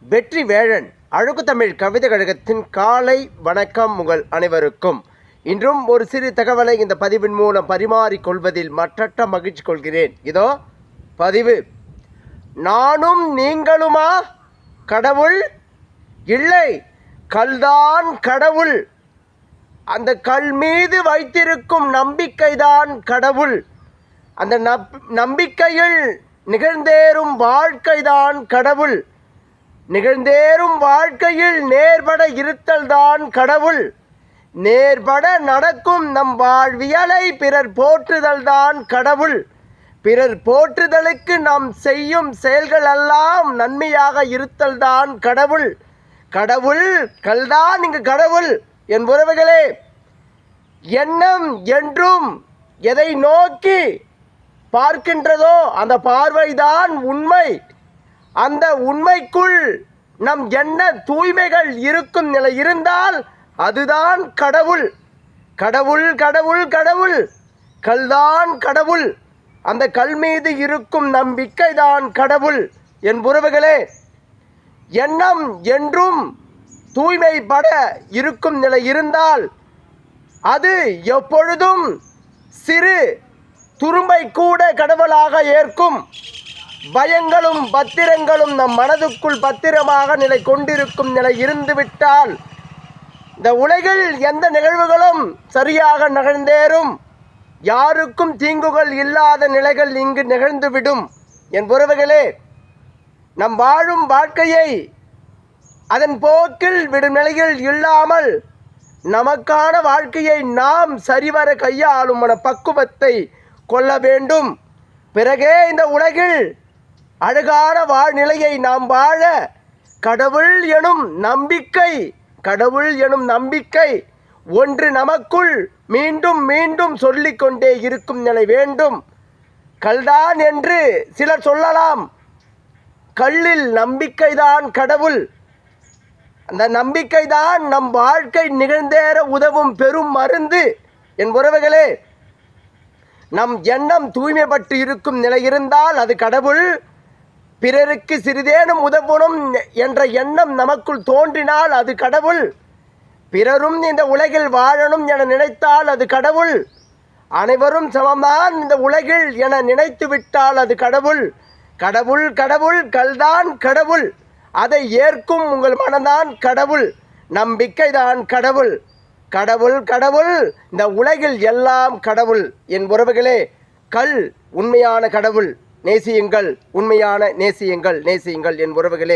வெற்றி வேழன் அழகு தமிழ் கவிதை கழகத்தின் காலை வணக்கம் உங்கள் அனைவருக்கும். இன்றும் ஒரு சிறு தகவலை இந்த பதிவின் மூலம் பரிமாறிக்கொள்வதில் மற்றற்ற மகிழ்ச்சி கொள்கிறேன். இதோ பதிவு. நானும் நீங்களுமா கடவுள்? இல்லை, கல்தான் கடவுள். அந்த கல் மீது வைத்திருக்கும் நம்பிக்கைதான் கடவுள். அந்த நம்பிக்கையில் நிகழ்ந்தேறும் வாழ்க்கைதான் கடவுள். நிகழ்ந்தேறும் வாழ்க்கையில் நேர்பட இருத்தல்தான் கடவுள். நேர்பட நடக்கும் நம் வாழ்வியலை பிறர் போற்றுதல்தான் கடவுள். பிறர் போற்றுதலுக்கு நாம் செய்யும் செயல்கள் எல்லாம் நன்மையாக இருத்தல்தான் கடவுள். கடவுள் கல்தான் இங்கு கடவுள். என் உறவுகளே, எண்ணம் என்றும் எதை நோக்கி பார்க்கின்றதோ அந்த பார்வைதான் உண்மை. அந்த உண்மைக்குள் நம் எண்ண தூய்மைகள் இருக்கும் நிலை இருந்தால் அதுதான் கடவுள். கடவுள் கடவுள் கடவுள், கல்தான் கடவுள். அந்த கல் மீது இருக்கும் நம்பிக்கைதான் கடவுள். என் உறவுகளே, எண்ணம் என்றும் தூய்மைப்பட இருக்கும் நிலை இருந்தால் அது எப்பொழுதும் சிறு துரும்பை கூட கடவுளாக ஏற்கும். பயங்களும் பத்திரங்களும் நம் மனதுக்குள் பத்திரமாக நிலை கொண்டிருக்கும் நிலை இருந்துவிட்டால் இந்த உலகில் எந்த நிகழ்வுகளும் சரியாக நிகழ்ந்தேறும். யாருக்கும் தீங்குகள் இல்லாத நிலைகள் இங்கு நிகழ்ந்துவிடும். என் உறவுகளே, நம் வாழும் வாழ்க்கையை அதன் போக்கில் விடும் நிலையில் இல்லாமல் நமக்கான வாழ்க்கையை நாம் சரிவர கையாளும் மன பக்குவத்தை கொள்ள வேண்டும். பிறகே இந்த உலகில் அழகான வாழ்நிலையை நாம் வாழ கடவுள் எனும் நம்பிக்கை ஒன்று நமக்குள் மீண்டும் மீண்டும் சொல்லிக்கொண்டே இருக்கும் நிலை வேண்டும். கல்தான் என்று சிலர் சொல்லலாம். கல்லில் நம்பிக்கைதான் கடவுள். அந்த நம்பிக்கைதான் நம் வாழ்க்கை நிகழ்ந்தேற உதவும் பெரும் மருந்து. என் உறவுகளே, நம் எண்ணம் தூய்மைப்பட்டு இருக்கும் நிலை இருந்தால் அது கடவுள். பிறருக்கு சிறிதேனும் உதவணும் என்ற எண்ணம் நமக்குள் தோன்றினால் அது கடவுள். பிறரும் இந்த உலகில் வாழணும் என நினைத்தால் அது கடவுள். அனைவரும் சமம்தான் இந்த உலகில் என நினைத்து விட்டால் அது கடவுள். கடவுள் கடவுள், கல்தான் கடவுள். அதை ஏற்கும் உங்கள் மனதான் கடவுள். நம்பிக்கைதான் கடவுள். கடவுள் கடவுள், இந்த உலகில் எல்லாம் கடவுள். என் உறவுகளே, கல் உண்மையான கடவுள். நேசியுங்கள், உண்மையான நேசியுங்கள் என் உறவுகளே.